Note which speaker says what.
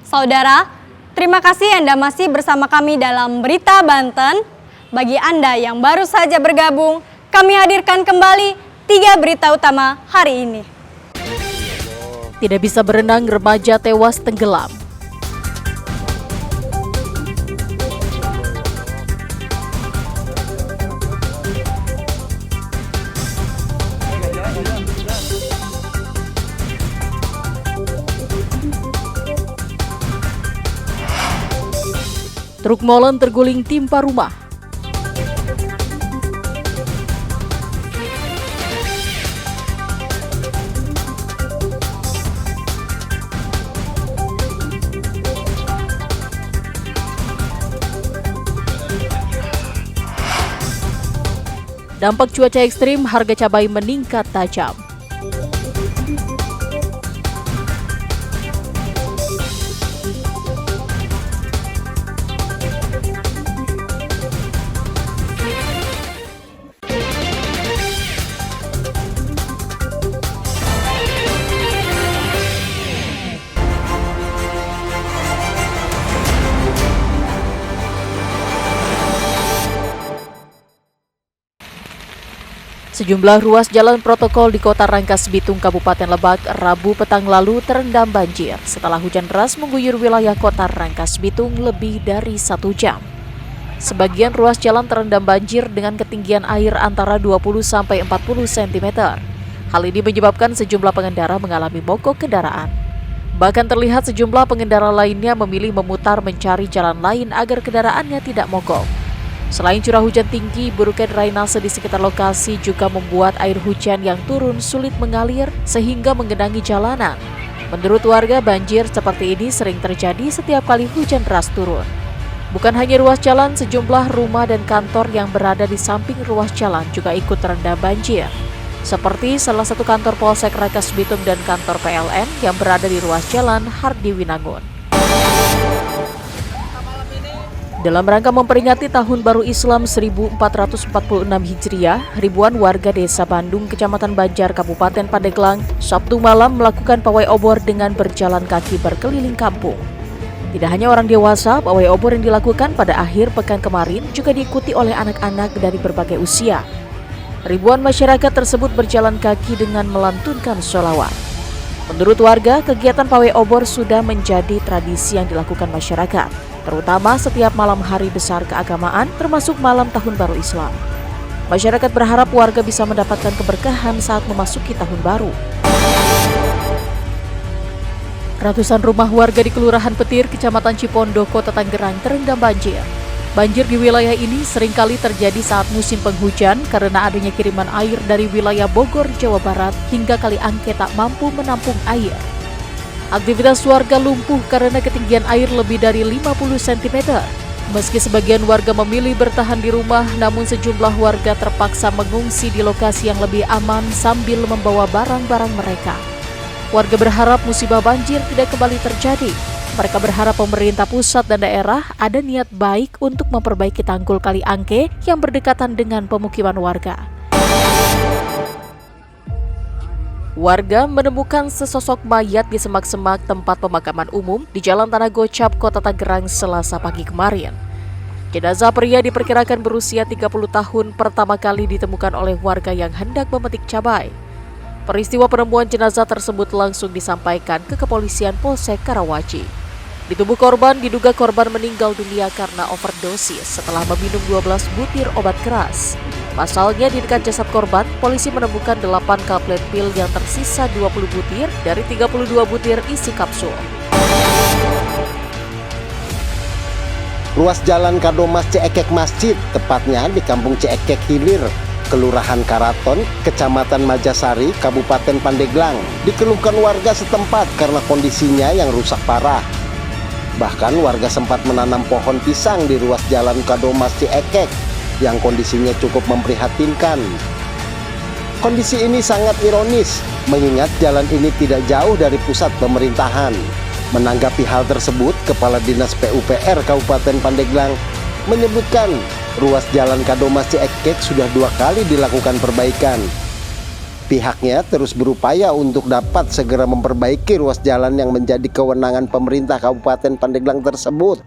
Speaker 1: Saudara, terima kasih Anda masih bersama kami dalam Berita Banten. Bagi Anda yang baru saja bergabung, kami hadirkan kembali 3 berita utama hari ini.
Speaker 2: Tidak bisa berenang, remaja tewas tenggelam. Truk molen terguling timpa rumah. Dampak cuaca ekstrim, harga cabai meningkat tajam. Sejumlah ruas jalan protokol di Kota Rangkas Bitung, Kabupaten Lebak, Rabu petang lalu terendam banjir setelah hujan deras mengguyur wilayah Kota Rangkas Bitung lebih dari 1 jam. Sebagian ruas jalan terendam banjir dengan ketinggian air antara 20-40 cm. Hal ini menyebabkan sejumlah pengendara mengalami mogok kendaraan. Bahkan terlihat sejumlah pengendara lainnya memilih memutar mencari jalan lain agar kendaraannya tidak mogok. Selain curah hujan tinggi, buruknya drainase di sekitar lokasi juga membuat air hujan yang turun sulit mengalir sehingga menggenangi jalanan. Menurut warga, banjir seperti ini sering terjadi setiap kali hujan deras turun. Bukan hanya ruas jalan, sejumlah rumah dan kantor yang berada di samping ruas jalan juga ikut terendam banjir. Seperti salah satu kantor Polsek Rangkas Bitung dan kantor PLN yang berada di ruas jalan Hardi Winangun. Dalam rangka memperingati Tahun Baru Islam 1446 Hijriah, ribuan warga Desa Bandung, Kecamatan Banjar, Kabupaten Pandeglang, Sabtu malam melakukan pawai obor dengan berjalan kaki berkeliling kampung. Tidak hanya orang dewasa, pawai obor yang dilakukan pada akhir pekan kemarin juga diikuti oleh anak-anak dari berbagai usia. Ribuan masyarakat tersebut berjalan kaki dengan melantunkan sholawat. Menurut warga, kegiatan pawai obor sudah menjadi tradisi yang dilakukan masyarakat, terutama setiap malam hari besar keagamaan termasuk malam Tahun Baru Islam. Masyarakat berharap warga bisa mendapatkan keberkahan saat memasuki Tahun Baru. Ratusan rumah warga di Kelurahan Petir, Kecamatan Cipondo, Kota Tangerang terendam banjir. Banjir di wilayah ini seringkali terjadi saat musim penghujan karena adanya kiriman air dari wilayah Bogor, Jawa Barat hingga Kali Angke tak mampu menampung air. Aktivitas warga lumpuh karena ketinggian air lebih dari 50 cm. Meski sebagian warga memilih bertahan di rumah, namun sejumlah warga terpaksa mengungsi di lokasi yang lebih aman sambil membawa barang-barang mereka. Warga berharap musibah banjir tidak kembali terjadi. Mereka berharap pemerintah pusat dan daerah ada niat baik untuk memperbaiki tanggul Kali Angke yang berdekatan dengan pemukiman warga. Warga menemukan sesosok mayat di semak-semak tempat pemakaman umum di Jalan Tanah Gocap, Kota Tangerang, Selasa pagi kemarin. Jenazah pria diperkirakan berusia 30 tahun pertama kali ditemukan oleh warga yang hendak memetik cabai. Peristiwa penemuan jenazah tersebut langsung disampaikan ke kepolisian Polsek Karawaci. Di tubuh korban diduga korban meninggal dunia karena overdosis setelah meminum 12 butir obat keras. Pasalnya di dekat jasad korban, polisi menemukan 8 kaplet pil yang tersisa 20 butir dari 32 butir isi kapsul.
Speaker 3: Ruas jalan Kadomas Ciekek Masjid, tepatnya di Kampung Ciekek Hilir, Kelurahan Karaton, Kecamatan Majasari, Kabupaten Pandeglang, dikeluhkan warga setempat karena kondisinya yang rusak parah. Bahkan warga sempat menanam pohon pisang di ruas jalan Kadomas Ciekek yang kondisinya cukup memprihatinkan. Kondisi ini sangat ironis, mengingat jalan ini tidak jauh dari pusat pemerintahan. Menanggapi hal tersebut, Kepala Dinas PUPR Kabupaten Pandeglang menyebutkan ruas jalan Kadomas Ciekek sudah 2 kali dilakukan perbaikan. Pihaknya terus berupaya untuk dapat segera memperbaiki ruas jalan yang menjadi kewenangan pemerintah Kabupaten Pandeglang tersebut.